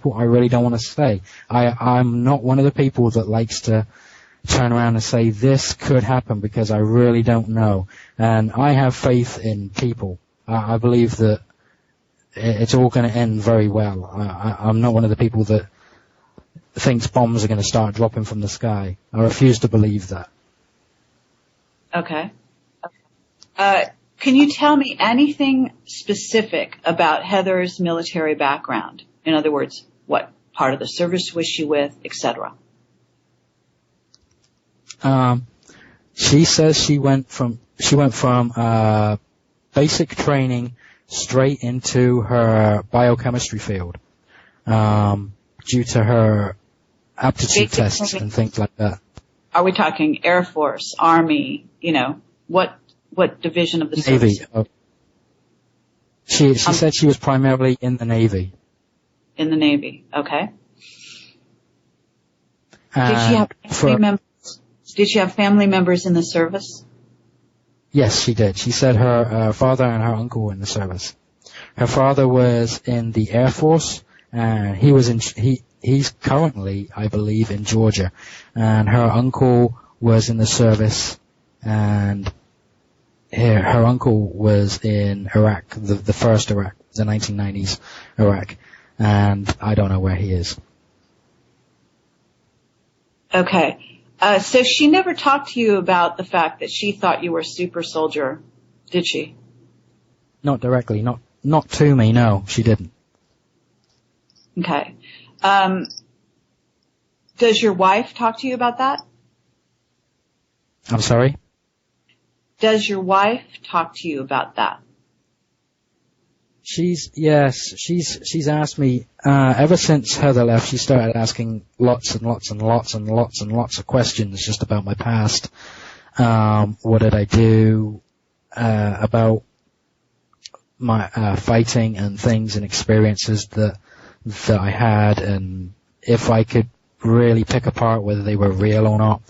I really don't want to say. I'm not one of the people that likes to turn around and say this could happen because I really don't know. And I have faith in people. I believe that it's all going to end very well. I'm not one of the people that thinks bombs are going to start dropping from the sky. I refuse to believe that. Okay. Can you tell me anything specific about Heather's military background? In other words, what part of the service was she with, etc.? She says she went from basic training straight into her biochemistry field, due to her aptitude tests and things like that. Are we talking Air Force, Army, what division of the Navy. service? She said she was primarily in the Navy. In the Navy, okay. Did she have family members in the service? Yes, she did. She said her father and her uncle were in the service. Her father was in the Air Force, and he's currently, I believe, in Georgia. And her uncle was in the service, and her uncle was in Iraq, the first Iraq, the 1990s Iraq. And I don't know where he is. Okay. So she never talked to you about the fact that she thought you were a super soldier, did she? Not directly. Not to me, no, she didn't. Okay. Does your wife talk to you about that? I'm sorry? Does your wife talk to you about that? She's asked me, ever since Heather left, she started asking lots and lots and lots and lots and lots of questions just about my past. What did I do, about my, fighting and things and experiences that I had, and if I could really pick apart whether they were real or not.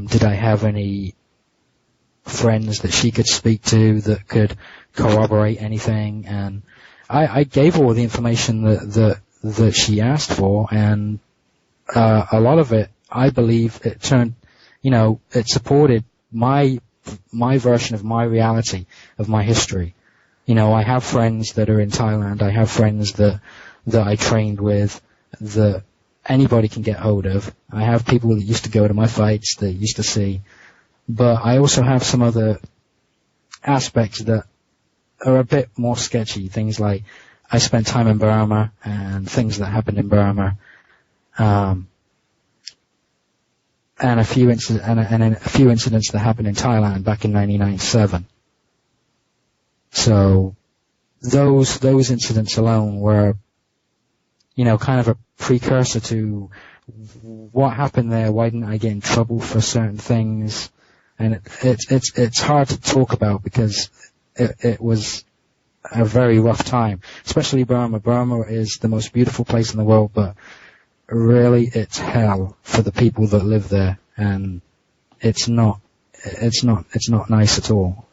Did I have any friends that she could speak to that could corroborate anything? And I gave her all the information that she asked for, and a lot of it, I believe, it supported my version of my reality, of my history. I have friends that are in Thailand. I have friends that I trained with, that anybody can get hold of. I have people that used to go to my fights, that used to see. But I also have some other aspects that are a bit more sketchy. Things like I spent time in Burma and things that happened in Burma, and a few incidents that happened in Thailand back in 1997. So those incidents alone were, kind of a precursor to what happened there. Why didn't I get in trouble for certain things? And it's hard to talk about because it was a very rough time, especially Burma. Burma is the most beautiful place in the world, but really it's hell for the people that live there, and it's not nice at all.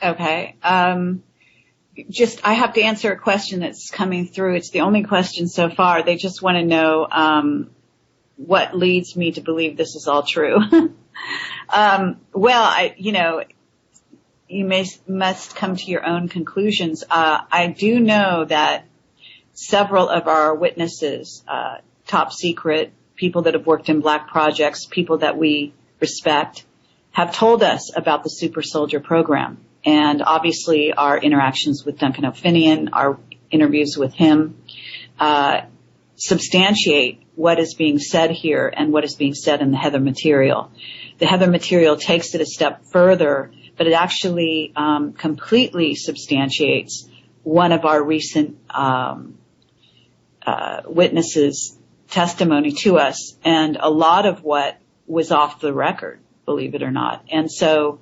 Okay. I have to answer a question that's coming through. It's the only question so far. They just want to know, what leads me to believe this is all true. You must come to your own conclusions. I do know that several of our witnesses, top secret, people that have worked in black projects, people that we respect, have told us about the Super Soldier program. And obviously our interactions with Duncan O'Finian, our interviews with him, substantiate what is being said here and what is being said in the Heather material. The Heather material takes it a step further, but it actually completely substantiates one of our recent witnesses' testimony to us, and a lot of what was off the record, believe it or not. And so,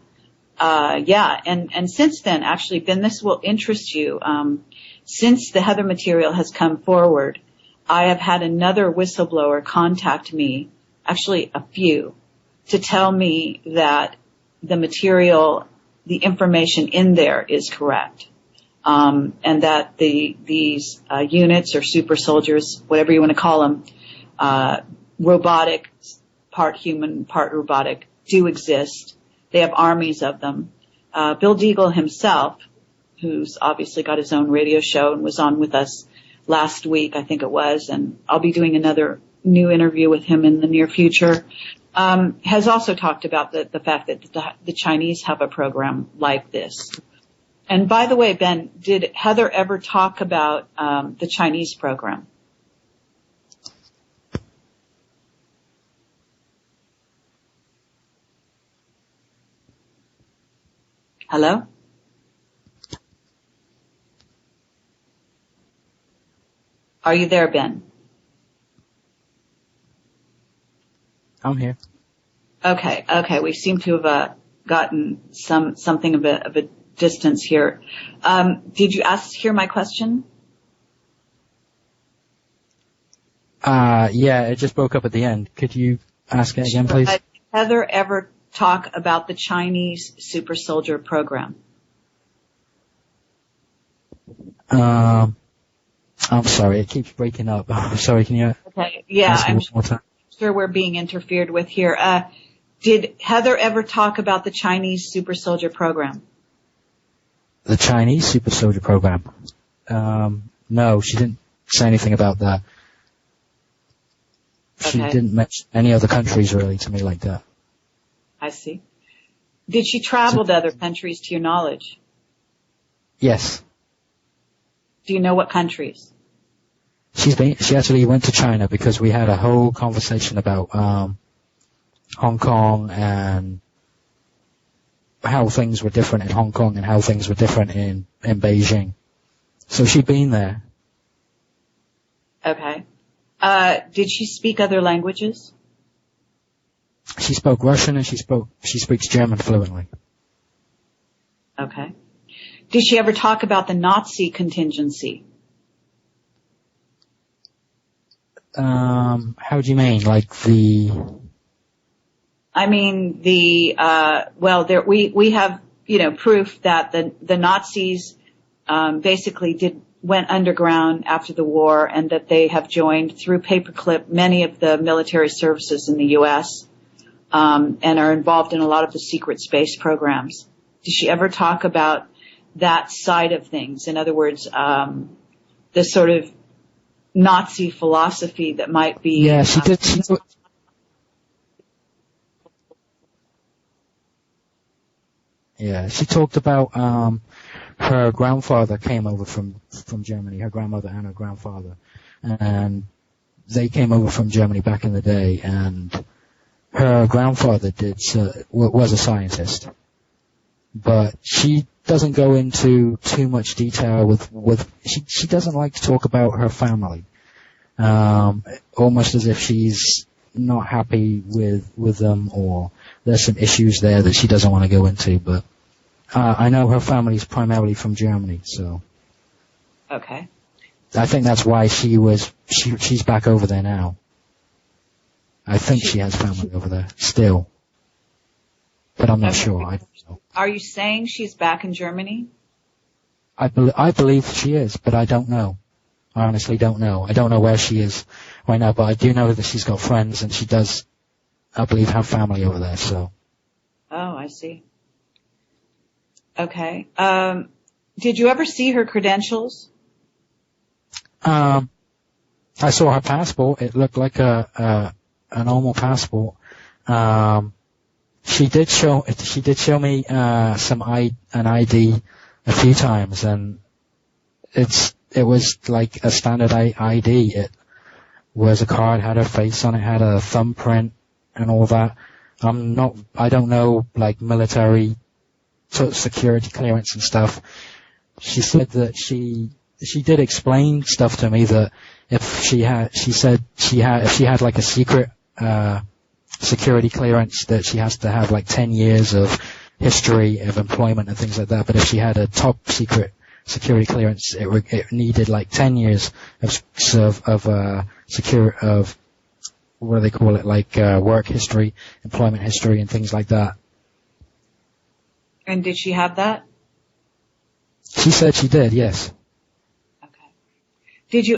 and since then, actually, Ben, this will interest you. Since the Heather material has come forward, I have had another whistleblower contact me, actually a few, to tell me that the material, the information in there is correct. and that these units or super soldiers, whatever you want to call them, robotic, part human, part robotic, do exist. They have armies of them. Bill Deagle himself, who's obviously got his own radio show and was on with us last week, I think it was, and I'll be doing another new interview with him in the near future, has also talked about the fact that the Chinese have a program like this. And by the way, Ben, did Heather ever talk about the Chinese program? Hello? Are you there, Ben? I'm here. Okay. We seem to have gotten something of a distance here. Did you hear my question? Yeah, it just broke up at the end. Could you ask it again, please? Did Heather ever talk about the Chinese super soldier program? I'm sorry, it keeps breaking up. I'm sorry, can you Okay, yeah, ask it I'm one more time? sure we're being interfered with here. Did Heather ever talk about the Chinese super soldier program? The Chinese super soldier program? No, she didn't say anything about that. She Okay. didn't mention any other countries really to me like that. I see. Did she travel to other countries to your knowledge? Yes. Do you know what countries? She actually went to China because we had a whole conversation about Hong Kong and how things were different in Hong Kong and how things were different in Beijing. So she'd been there. Okay. Did she speak other languages? She spoke Russian and she speaks German fluently. Okay. Did she ever talk about the Nazi contingency? How do you mean? Like the... I mean, we have, proof that the Nazis, basically went underground after the war and that they have joined through paperclip many of the military services in the U.S., and are involved in a lot of the secret space programs. Did she ever talk about that side of things? In other words, the sort of Nazi philosophy that might be... Yeah, she did. She talked about her grandfather came over from Germany, her grandmother and her grandfather, and they came over from Germany back in the day, and her grandfather was a scientist, but she doesn't go into too much detail with she doesn't like to talk about her family, almost as if she's not happy with them, or there's some issues there that she doesn't want to go into, but I know her family's primarily from Germany, so. Okay. I think that's why she's back over there now. I think she has family over there still, but I'm not sure. I don't know. Are you saying she's back in Germany? I believe she is, but I don't know. I honestly don't know. I don't know where she is right now, but I do know that she's got friends and she does, I believe, have family over there, so. Oh, I see. Okay. Did you ever see her credentials? I saw her passport. It looked like a normal passport. She did show me an ID a few times, and it was like a standard ID. It was a card, had her face on it, had a thumbprint and all that. I don't know, like, military sort of security clearance and stuff. She said that she did explain stuff to me that if she had like a secret security clearance, that she has to have like 10 years of history of employment and things like that. But if she had a top secret security clearance, it needed like 10 years of what do they call it, like work history, employment history, and things like that. And did she have that? She said she did, yes. Okay. Did you